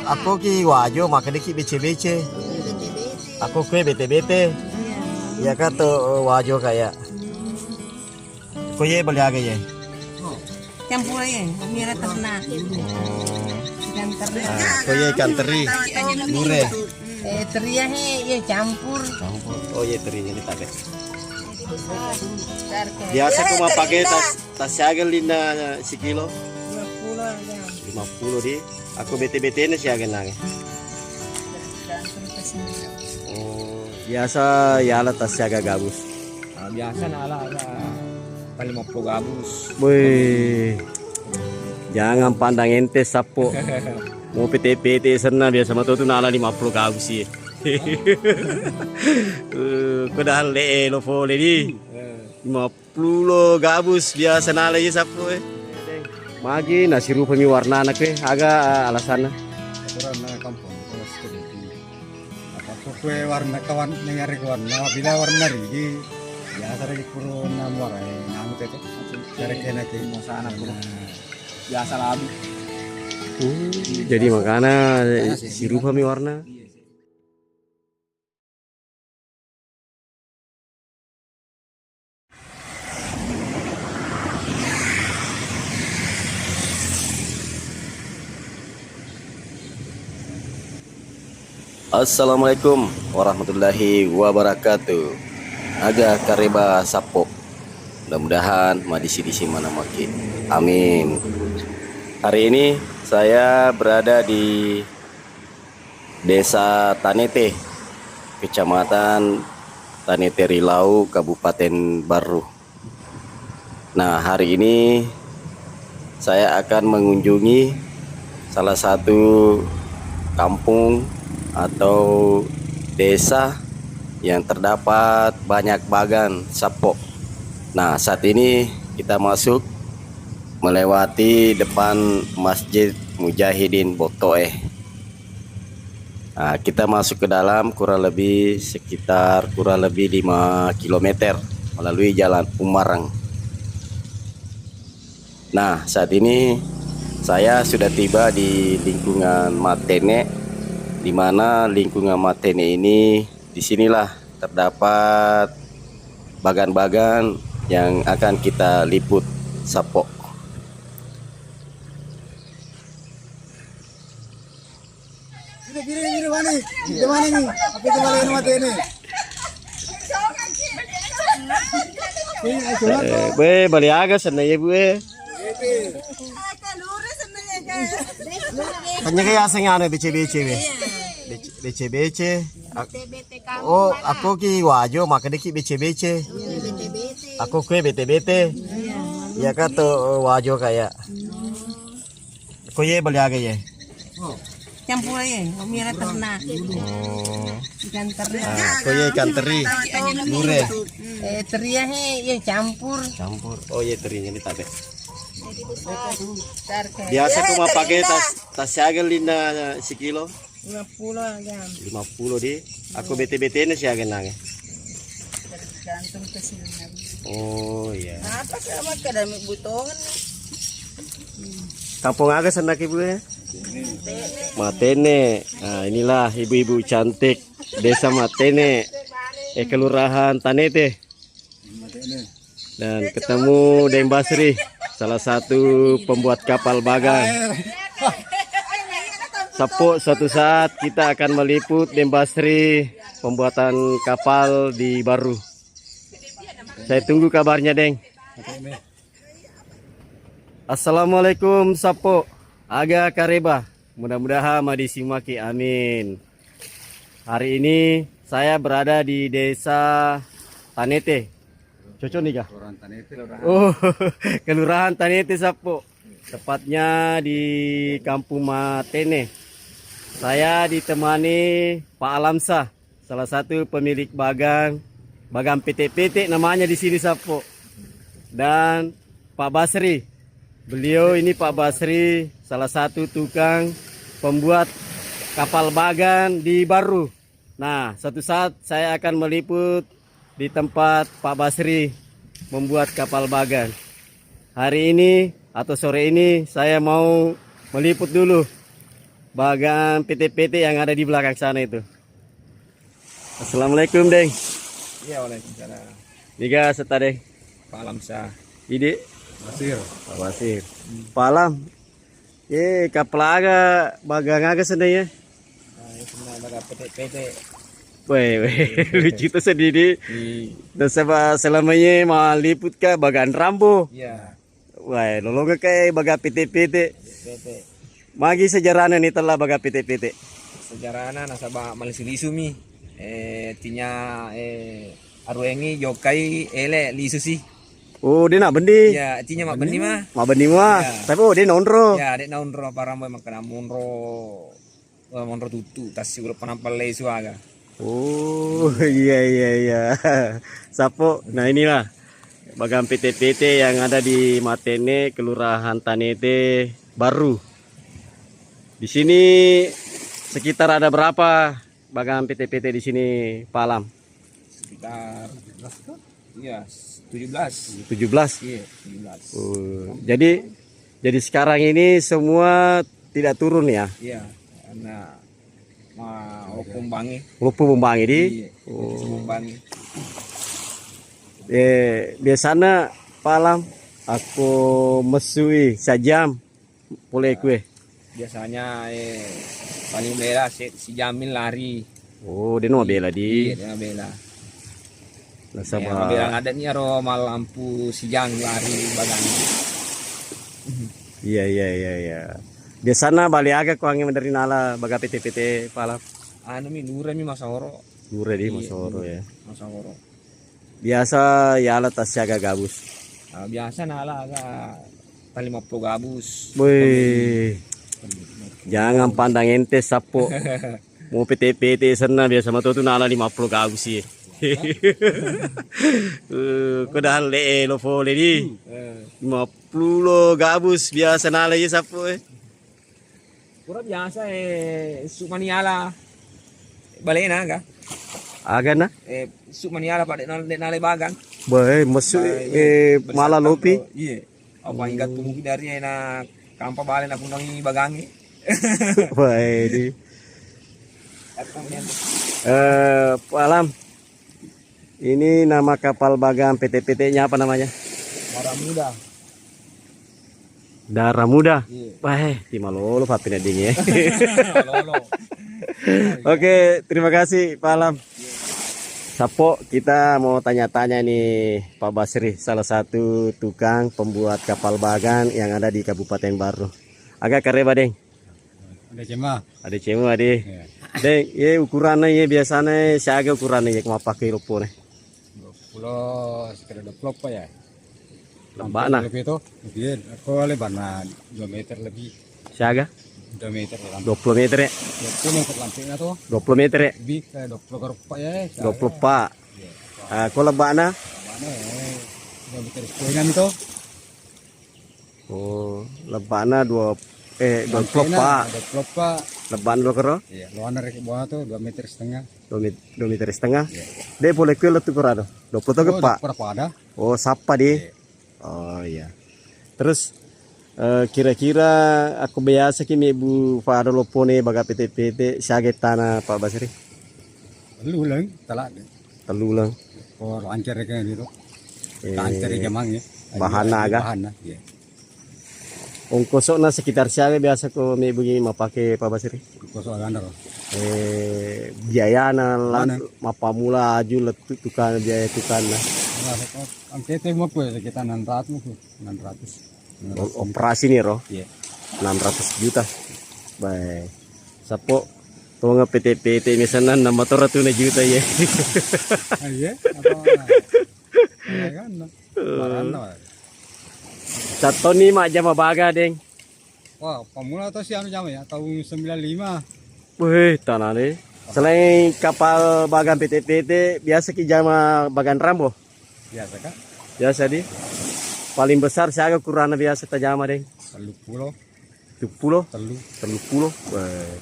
Aku ki wajo makanya ki bece-bece. Aku kue bete-bete. Ya kan tuh wajo kayak. Kau ye beli aja ye. Campur aja, mira ternak. Ikan teri. Kau ye ikan teri. Lure. Terinya ya campur. Campur. Oh ye terinya ini tak. Biasa aku mau pakai tas siaga lina sekilo. 50 aja. 50 di. Aku bete-bete ini siaga nang. Biasa ya alat tas siaga gabus. Biasa nala ada paling 50 gabus. Wih, jangan pandang ente sapo. Mau PT-PT sana biasa mah tuh nala 50 gabus sih. Padahal le lo fole di 50 gabus biasa nala ya sapo. Magi nasi rupa mi warna anak agak alasan. Aturan na kampung kelas kedua. Apa kue warna kawan nyari warna bila warna rigi ya sering puro namor ngamut itu cari kena ke masa anak puro Biasa labu. Jadi makanya si rupa mi warna. Assalamualaikum warahmatullahi wabarakatuh. Aga kareba sapo. Mudah-mudahan madisi mana makin. Amin. Hari ini saya berada di Desa Tanete, Kecamatan Tanete Rilau, Kabupaten Baru. Nah, hari ini saya akan mengunjungi salah satu kampung atau desa yang terdapat banyak bagan sapo. Nah, saat ini kita masuk melewati depan Masjid Mujahidin Botoe. Nah, kita masuk ke dalam kurang lebih 5 km melalui Jalan Umarang. Nah, saat ini saya sudah tiba di lingkungan Matene, di mana lingkungan Matene ini disinilah terdapat bagan-bagan yang akan kita liput sapo. Ini mana nih? Di mana nih? Apa itu balain mati ini? Balik agak sana ya bu. Kanya kayak asing aneh bece-bece be. Bece-bece. Oh, aku ki wajo makanya ki bece-bece. Aku kue bete-bete. Ya kan tuh wajo kayak. Kau ye beli aja ye. Campur aja, mira ternak. Ikan teri. Kau ye ikan teri. Lure. Terinya ya campur. Campur. Oh ye terinya ini tak. Biasa Biasa aku mau pakai tas siaga lina sekilo. 50 aja. 50 di. Aku bete-bete ini siaga nang. Tergantung kesinian. Oh iya. Apa sama kadang butongan nih? Kampung agak sana ibu ya. Matene. Nah, inilah ibu-ibu cantik Desa Matene, Kelurahan Tanete. Dan ketemu Deng Basri, salah satu pembuat kapal bagan. Sapo suatu saat kita akan meliput Deng Basri pembuatan kapal di Baru. Saya tunggu kabarnya, Deng. Assalamualaikum sapo. Aga kareba. Mudah-mudahan madisimaki amin. Hari ini saya berada di Desa Tanete. Cocok nih kah? Oh, Kelurahan Tanete sapo. Tepatnya di Kampung Matene. Saya ditemani Pak Alamsa, salah satu pemilik bagan PT-PT namanya di sini sapo. Dan Pak Basri. Beliau ini Pak Basri, salah satu tukang pembuat kapal bagan di Baru. Nah, suatu saat saya akan meliput di tempat Pak Basri membuat kapal bagan. Hari ini atau sore ini saya mau meliput dulu bagan PT-PT yang ada di belakang sana itu. Assalamualaikum Deng. Iya, waalaikumsalam. Niga serta Deng. Palam sah. Ide Masir. Pak Basir. Palam. Kapelaga bagang aga senanya. Nah, itu na baga PT. Weh, lucu tuh sendiri. Dan selamanya mau liput ka bagan Rambo. Iya, Wah, lolong kayak baga PT-PT. PT. Magi sejarahnya nih telah baga PT-PT. Sejarahna nasaba malisilisu mi. Tinya aruengi yokai ele lisu sih. Oh, dia nak bendi. Ya, tinya mak benih mah. Ma bendi mah. Ya. Tapi dia nonro. Ya, dek naunro para mo makana monro. Monro tutu tas siguro panampal lesu aga. Oh, iya. Sapo. Nah, inilah bagan PT-PT yang ada di Matene, Kelurahan Tanete Baru. Di sini sekitar ada berapa bagan PT-PT di sini, Pak Alam? Sekitar iya 17. 17. Iya, 17. Oh, jadi sekarang ini semua tidak turun ya? Iya, karena hukum bangi. Lupa membangi di. Iya, hukum bangi. Biasanya Pak Alam aku mesui sejam boleh kue. Biasanya paling bela si Jamil lari. Oh, dia mau bela di. Iya, dia bela. Nasabah. Bela ada nih aro malampu si Jang lari bagang. Iya. Biasanya balik aga ko angin dari nala baga PT-PT Pak Alam. Anu mi lure mi masahoro. Dure di Iya, Masoro ya. Masahoro. Biasa ya alat tas siaga gabus. Nah, biasa nala aga 50 gabus. Wih. Jangan pandang ente sapo. Mau PT-PT sana biasa mah tuh nala 50 gabus sih. Kodal le lo fole di. 50 gabus biasa nala ya sapo Pura biasa sumaniala. Balena aga. Aga na. Sumaniala pada nale bagang. Boy, masuk malah lopi. Iya. Apa ingat tunggu dari na kampa balen aku nang bagangi. Boy di. Pak Alam. Ini nama kapal bagan PT-PT-nya apa namanya? Marah muda. Darah Muda. Iya. Wah, di Malolo papina ding ya. Lolo. Oke, terima kasih Pak Alam. Sapo, kita mau tanya-tanya nih Pak Basri, salah satu tukang pembuat kapal bagan yang ada di Kabupaten Baru. Agak kareba, Deng. Ada cema. Ada cemu ade. Ya. Deng, ye ukurannya ye biasanya siaga ukurannya ye kema pakai lupo nih. 20 sekitar 20 apa ya? Lembak nah. Lebih itu. Lebih. Aku lebar 2 meter lebih. Siaga 2 meter ya. 20 meter ya. 20 meter lampirnya tuh. 20 meter ya. Lebih ke 20 kerupa ya. 20 pak. Kau lebak nah. Mana 2 meter setengah itu. Oh, lebak nah 20 pak. 20 pak. Leban lo kero. Iya, luar dari bawah tuh 2 meter setengah. 2 meter setengah. Dia boleh kue letu kurado. 20 tuh ke pak. Berapa ada? Oh, sapa di. Oh iya. Terus kira-kira aku biasa kini Ibu Fado Lopone baga PT-PT siaga tanah Pak Basri. Lu lang, talak. Telu lang. Oh, lancar kayak gitu. Lancar ya mang ya. Bahan naga. Bahan nah. Iya. Ongkosok na sekitar siaga biasa ko may bunyi mapake Pak Basri. Kosong aganda loh. Biaya na Mana? mapamula aju letu tukan biaya tukan na. Ang kete mo po sekitar 600 mo po. 600. Operasi nih roh. Iya. 600 juta. Baik. Sapo tuh nge PT-PT misalnya na motor ratu na juta ya. Ah iya. Apa? Kan. Marana. Satu nih mak jam baga deng. Wah, pemula tuh si anu jam ya tahun 95. Wih, tanah nih. Selain kapal bagan PT-PT, biasa ki jama bagan Rambo. Biasa kan? Biasa di. Paling besar saya kurang biasa tajama deng. 30. 70, Telu. 30. Wah.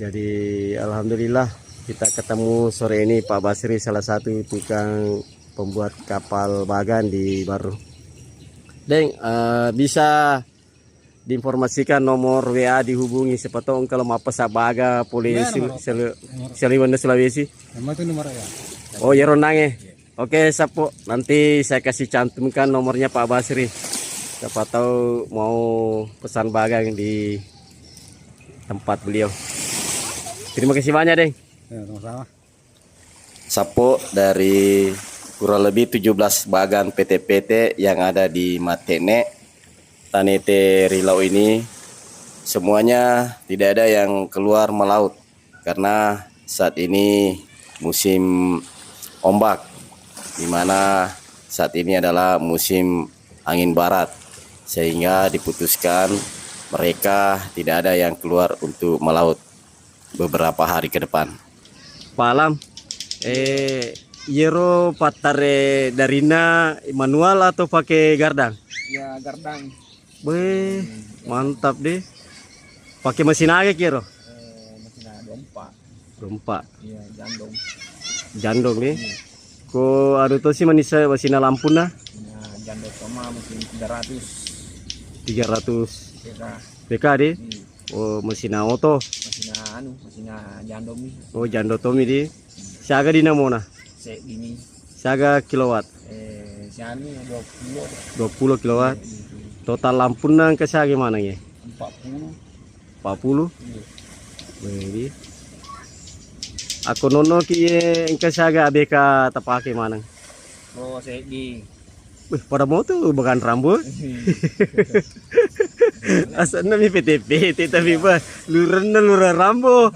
Jadi alhamdulillah kita ketemu sore ini Pak Basri, salah satu tukang pembuat kapal bagan di Baru. Deng, bisa diinformasikan nomor WA dihubungi siapa tahu kalau mau pesan baga polisi Seliwanda Sulawesi. Nama itu nomor ya. Oh ya rondange. Oke Sapo, nanti saya kasih cantumkan nomornya Pak Basri. Siapa tahu mau pesan bagang di tempat beliau. Terima kasih banyak, Deng. Ya, sama-sama. Sapo dari kurang lebih 17 bagan PT-PT yang ada di Matene, Tanete Rilau ini, semuanya tidak ada yang keluar melaut karena saat ini musim ombak, di mana saat ini adalah musim angin barat, sehingga diputuskan mereka tidak ada yang keluar untuk melaut beberapa hari ke depan. Pak Alam, Yero patare darina manual atau pakai gardang? Ya gardang. Weh, mantap deh. Pakai mesin aja kira? Mesin dompa. Dompa. Iya jandong. Jandong nih. Ko aduh tuh sih manisa mesin lampu nah. Nah jandong sama mesin 300. 300 BK. BK deh. Oh mesin auto. Mesin jandong nih. Oh jandong Tommy deh. Siaga di namona. Gini. Siaga kilowatt. Siani 20. 20 kilowatt. Total lampu nang ke siaga gimana ya? 40. 40. Iya. Jadi aku nono ki engke siaga ABK tapake manang. Oh di. Wih, pada mau tuh bukan rambut. Asalnya mi PT-PT tapi bah luren rambut.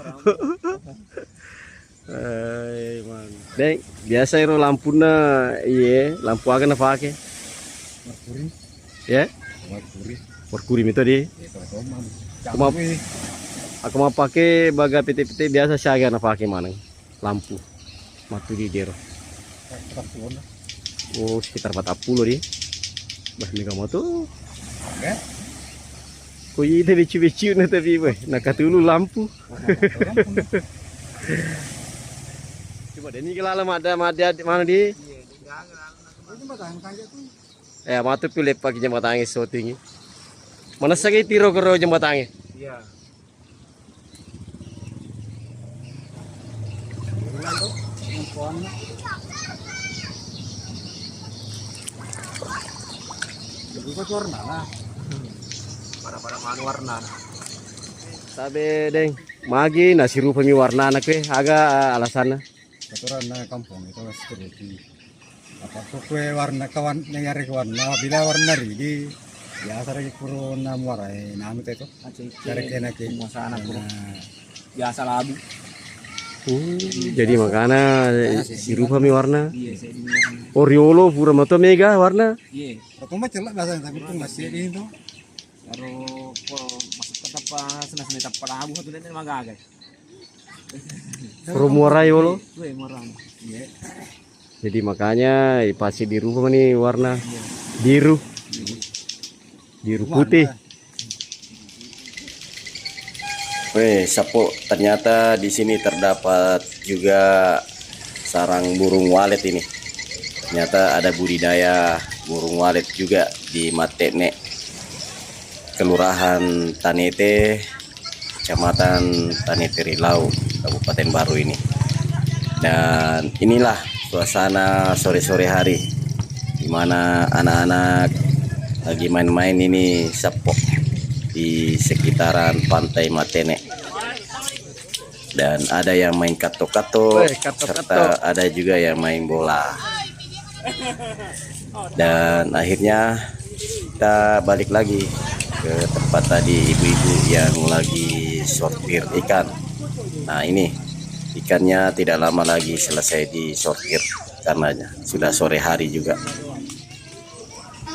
Man. Deng, biasa iro lampuna iya, lampu aga na pake. Merkuri. Ya? Merkuri. Merkuri itu di. Aku mau pakai baga PT-PT biasa siaga na pake manang. Lampu. Matu di dero. Oh, sekitar 40 di. Bah, ini kamu tuh. Ya. Kau ini bicu-bicu na tapi bah, nakatulu lampu. Coba deh ini kelala ada mana di? Matu pilih pakai jembatannya so tinggi. Mana sakit tiro kero jembatannya? Iya. Pada warna. Sabe deng, magi nasi rupa mi warna anak agak alasannya. Kotoran na kampung itu masih di apa kue warna kawan nyari warna bila warna di biasa lagi puro na muarai namu itu cari kena ke Sana puro. Biasa labu. Jadi makanya si rupa mi warna. Iya, saya ini. Oriolo pura moto mega warna. Iya. Aku mah celak biasa tapi itu masih di itu. Kalau masuk ke tempat senang tempat labu satu dan magagai. Puro muarai yolo. Gue murah. Iya. Jadi makanya pasti di rumah nih warna biru. Biru putih. Weh, Sapo, ternyata di sini terdapat juga sarang burung walet ini. Ternyata ada budidaya burung walet juga di Matene, Kelurahan Tanete, Kecamatan Tanete Rilau, Kabupaten Baru ini. Dan inilah suasana sore-sore hari di mana anak-anak lagi main-main ini Sapo di sekitaran pantai Matene. Dan ada yang main kato-kato, serta ada juga yang main bola. Dan akhirnya kita balik lagi ke tempat tadi ibu-ibu yang lagi sortir ikan. Nah ini ikannya tidak lama lagi selesai disortir karena sudah sore hari juga.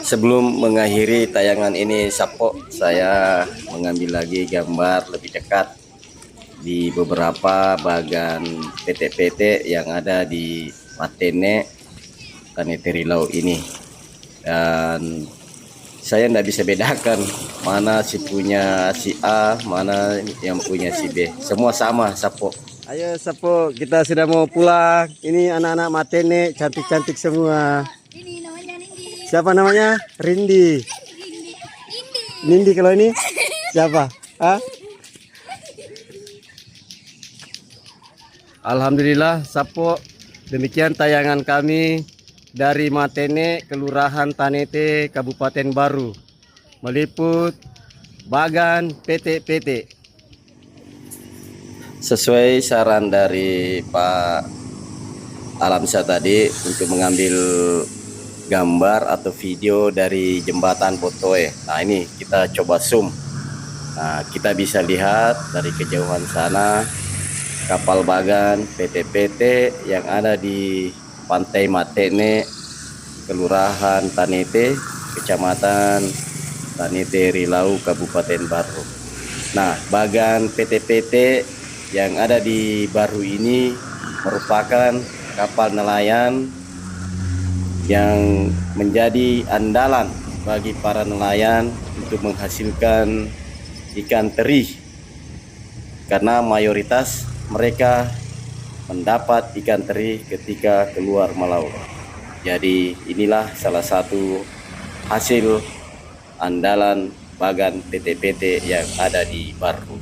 Sebelum mengakhiri tayangan ini Sapo, saya mengambil lagi gambar lebih dekat di beberapa bagan PT-PT yang ada di Matene, Tanete Rilau ini. Dan saya tidak bisa bedakan mana si punya si A, mana yang punya si B. Semua sama Sapo. Ayo Sapo, kita sudah mau pulang. Ini anak-anak Matene cantik-cantik semua. Ini namanya Nindi. Siapa namanya? Rindi. Nindi. Nindi kalau ini siapa? Hah? Alhamdulillah, Sapo. Demikian tayangan kami dari Matene, Kelurahan Tanete, Kabupaten Baru, meliput Bagan PT-PT. Sesuai saran dari Pak Alamsyah tadi untuk mengambil gambar atau video dari jembatan Potoe. Nah, ini kita coba zoom. Nah, kita bisa lihat dari kejauhan sana kapal Bagan PT-PT yang ada di Pantai Matene, Kelurahan Tanete, Kecamatan Tanete Rilau, Kabupaten Baru. Nah, Bagan PT-PT yang ada di Baru ini merupakan kapal nelayan yang menjadi andalan bagi para nelayan untuk menghasilkan ikan teri, karena mayoritas mereka mendapat ikan teri ketika keluar melaut. Jadi inilah salah satu hasil andalan Bagan PT-PT yang ada di Baru.